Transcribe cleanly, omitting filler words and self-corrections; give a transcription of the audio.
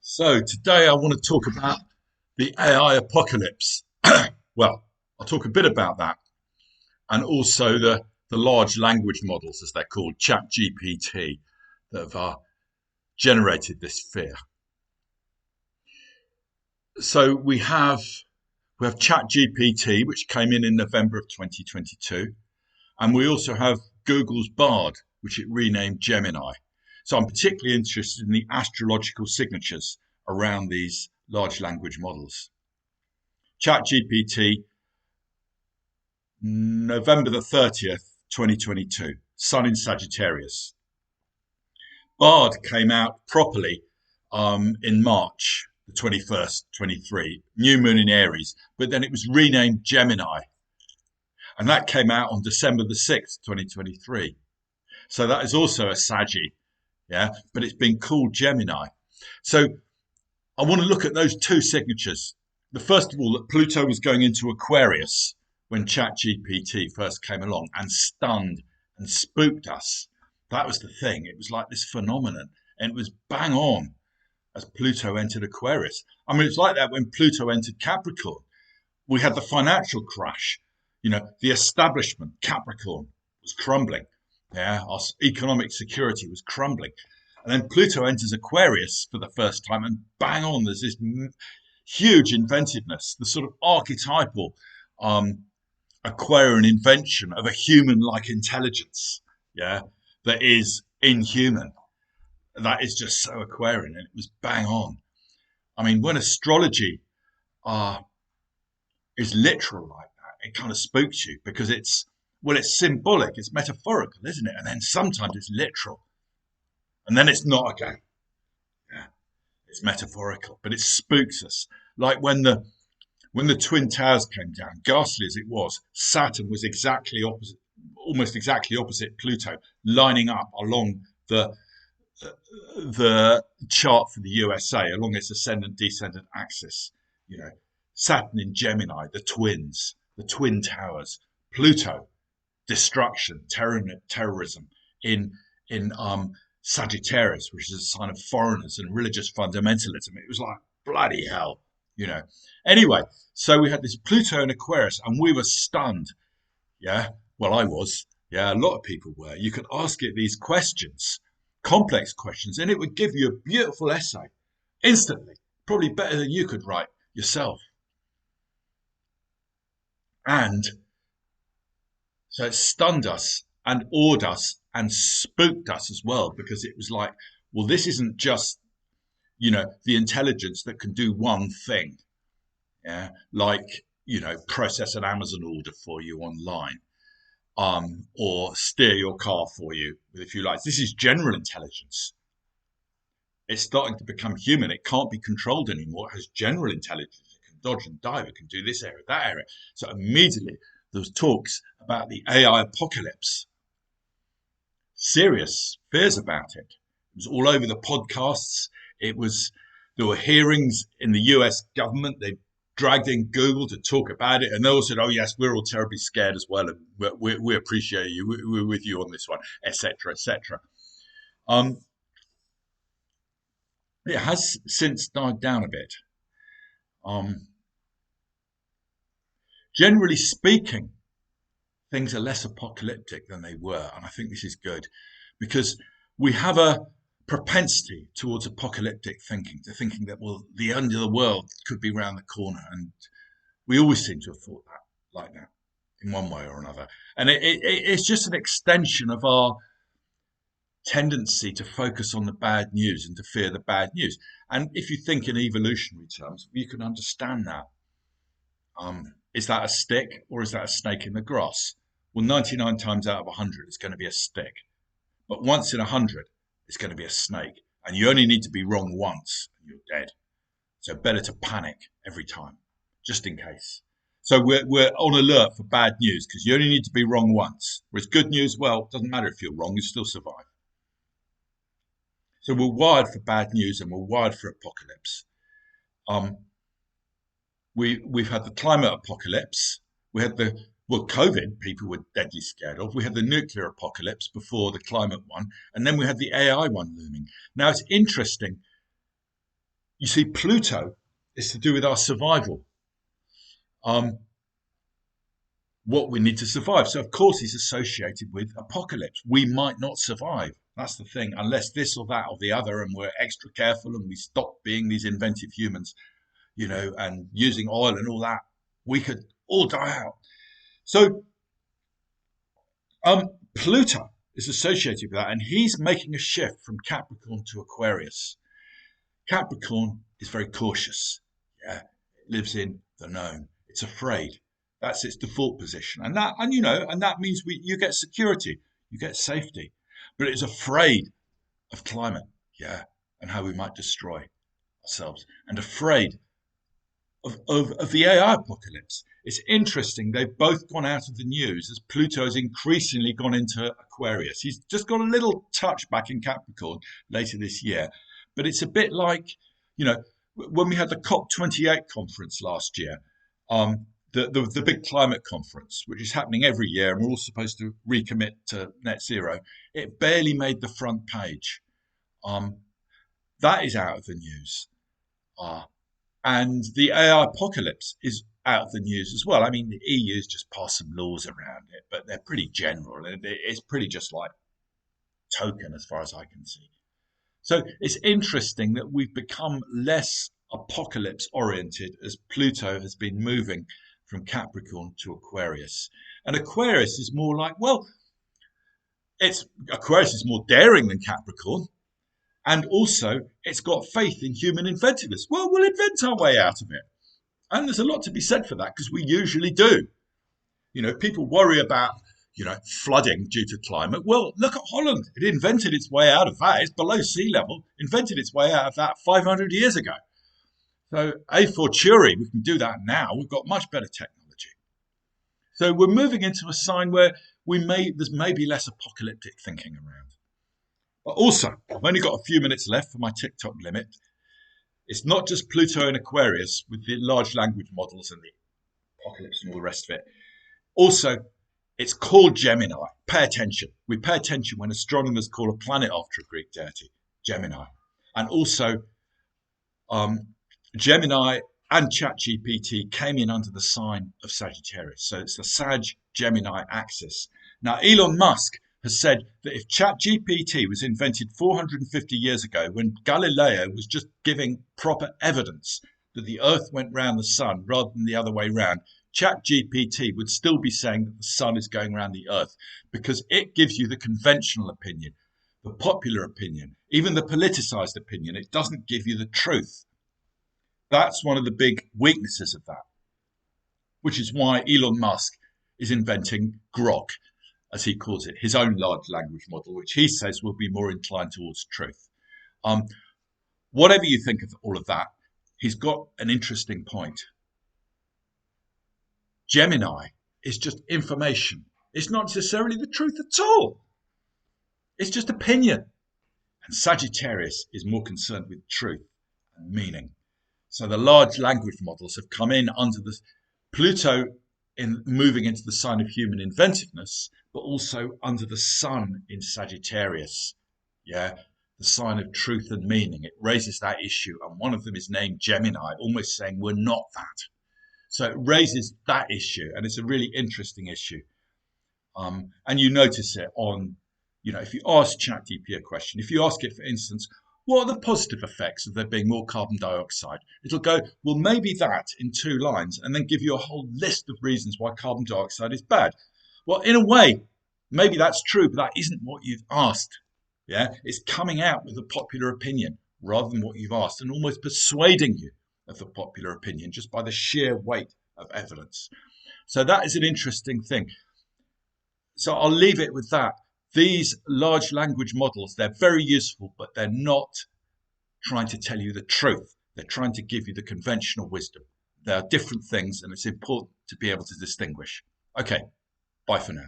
So today I want to talk about the AI apocalypse. Well, I'll talk a bit about that and also the large language models, as they're called, ChatGPT, that have generated this fear. So we have ChatGPT, which came in November of 2022, and we also have Google's Bard, which it renamed Gemini. So I'm particularly interested in the astrological signatures around these large language models. ChatGPT, November the 30th, 2022, Sun in Sagittarius. Bard came out properly in March the 21st, 23, new moon in Aries, but then it was renamed Gemini. And that came out on December the 6th, 2023. So that is also a Saggy, yeah, but it's been called Gemini. So I want to look at those two signatures. The first of all, that Pluto was going into Aquarius when ChatGPT first came along and stunned and spooked us. That was the thing. It was like this phenomenon, and it was bang on as Pluto entered Aquarius. I mean, it's like that when Pluto entered Capricorn. We had the financial crash. The establishment, Capricorn, was crumbling. Yeah, our economic security was crumbling. And then Pluto enters Aquarius for the first time, and bang on, there's this huge inventiveness, the sort of archetypal Aquarian invention of a human-like intelligence, yeah, that is inhuman. That is just so Aquarian, and it was bang on. I mean, when astrology uh, is literal like that, it kind of spooks you because it's symbolic, it's metaphorical, isn't it? And then sometimes it's literal, and then it's not again. Yeah, it's metaphorical, but it spooks us. Like when the Twin Towers came down, ghastly as it was, Saturn was exactly opposite, almost exactly opposite Pluto, lining up along the chart for the USA, along its ascendant descendant axis. You know, Saturn in Gemini, the twins, the Twin Towers, Pluto, destruction, terrorism in Sagittarius, which is a sign of foreigners and religious fundamentalism. It was like bloody hell, you know. Anyway, so we had this Pluto in Aquarius, and we were stunned. Yeah, well, I was. Yeah, a lot of people were. You could ask it these questions, complex questions, and it would give you a beautiful essay instantly, probably better than you could write yourself. And so it stunned us and awed us and spooked us as well because it was like, well, this isn't just, the intelligence that can do one thing, yeah, like, process an Amazon order for you online, or steer your car for you with a few lights. This is general intelligence. It's starting to become human. It can't be controlled anymore. It has general intelligence. It can dodge and dive. It can do this area, that area. So immediately there was talks about the AI apocalypse. Serious fears about it. It was all over the podcasts. There were hearings in the US government. They dragged in Google to talk about it, and they all said, "Oh yes, we're all terribly scared as well, and we appreciate you. We're with you on this one, etc., etc." Um, it has since died down a bit. Um, Generally speaking, things are less apocalyptic than they were, and I think this is good because we have a propensity towards apocalyptic thinking, to thinking that, well, the end of the world could be round the corner, and we always seem to have thought that like that in one way or another, and it's just an extension of our tendency to focus on the bad news and to fear the bad news. And if you think in evolutionary terms, you can understand that. Is that a stick or is that a snake in the grass? Well, 99 times out of 100, it's going to be a stick. But once in 100, it's going to be a snake. And you only need to be wrong once and you're dead. So better to panic every time, just in case. So we're on alert for bad news because you only need to be wrong once. Whereas good news, well, it doesn't matter if you're wrong, you still survive. So we're wired for bad news and we're wired for apocalypse. Um, we've had the climate apocalypse. We had COVID. People were deadly scared of. We had the nuclear apocalypse before the climate one, and then we had the AI one looming. Now it's interesting. you see, Pluto is to do with our survival. Um, what we need to survive. So, of course, he's associated with apocalypse. We might not survive. That's the thing, unless this or that or the other, and we're extra careful and we stop being these inventive humans, and using oil and all that, we could all die out. So, Pluto is associated with that, and he's making a shift from Capricorn to Aquarius. Capricorn is very cautious. Yeah, it lives in the known. It's afraid. That's its default position, and that means you get security, you get safety, but it's afraid of climate, yeah, and how we might destroy ourselves, and afraid of the AI apocalypse. It's interesting, they've both gone out of the news as Pluto has increasingly gone into Aquarius. He's just got a little touch back in Capricorn later this year, but it's a bit like, when we had the COP28 conference last year, the big climate conference, which is happening every year, and we're all supposed to recommit to net zero, it barely made the front page. That is out of the news. And the AI apocalypse is out of the news as well. I mean, the EU's just passed some laws around it, but they're pretty general. It's pretty just like token as far as I can see. So it's interesting that we've become less apocalypse oriented as Pluto has been moving from Capricorn to Aquarius. And Aquarius is more like, Aquarius is more daring than Capricorn. And also, it's got faith in human inventiveness. Well, we'll invent our way out of it. And there's a lot to be said for that, because we usually do. People worry about, flooding due to climate. Well, look at Holland. It invented its way out of that. It's below sea level, invented its way out of that 500 years ago. So, a fortiori, we can do that now. We've got much better technology. So we're moving into a sign where there's maybe less apocalyptic thinking around. But also, I've only got a few minutes left for my TikTok limit. It's not just Pluto and Aquarius with the large language models and the apocalypse and all the rest of it. Also, it's called Gemini. Pay attention. We pay attention when astronomers call a planet after a Greek deity, Gemini. And also, Gemini and ChatGPT came in under the sign of Sagittarius. So it's the Sag-Gemini axis. Now, Elon Musk has said that if ChatGPT was invented 450 years ago, when Galileo was just giving proper evidence that the Earth went round the sun rather than the other way round, ChatGPT would still be saying that the sun is going around the Earth, because it gives you the conventional opinion, the popular opinion, even the politicized opinion. It doesn't give you the truth. That's one of the big weaknesses of that, which is why Elon Musk is inventing Grok, as he calls it, his own large language model, which he says will be more inclined towards truth. Whatever you think of all of that, he's got an interesting point. Gemini is just information. It's not necessarily the truth at all. It's just opinion. And Sagittarius is more concerned with truth and meaning. So the large language models have come in under the Pluto in moving into the sign of human inventiveness, but also under the sun in Sagittarius. Yeah, the sign of truth and meaning. It raises that issue, and one of them is named Gemini, almost saying we're not that. So it raises that issue, and it's a really interesting issue. And you notice it on, if you ask ChatGPT a question, if you ask it, for instance, what are the positive effects of there being more carbon dioxide? It'll go, well, maybe that in 2 lines, and then give you a whole list of reasons why carbon dioxide is bad. Well, in a way, maybe that's true, but that isn't what you've asked. Yeah, it's coming out with a popular opinion rather than what you've asked, and almost persuading you of the popular opinion just by the sheer weight of evidence. So that is an interesting thing. So I'll leave it with that. These large language models, they're very useful, but they're not trying to tell you the truth. They're trying to give you the conventional wisdom. They are different things, and it's important to be able to distinguish. Okay, bye for now.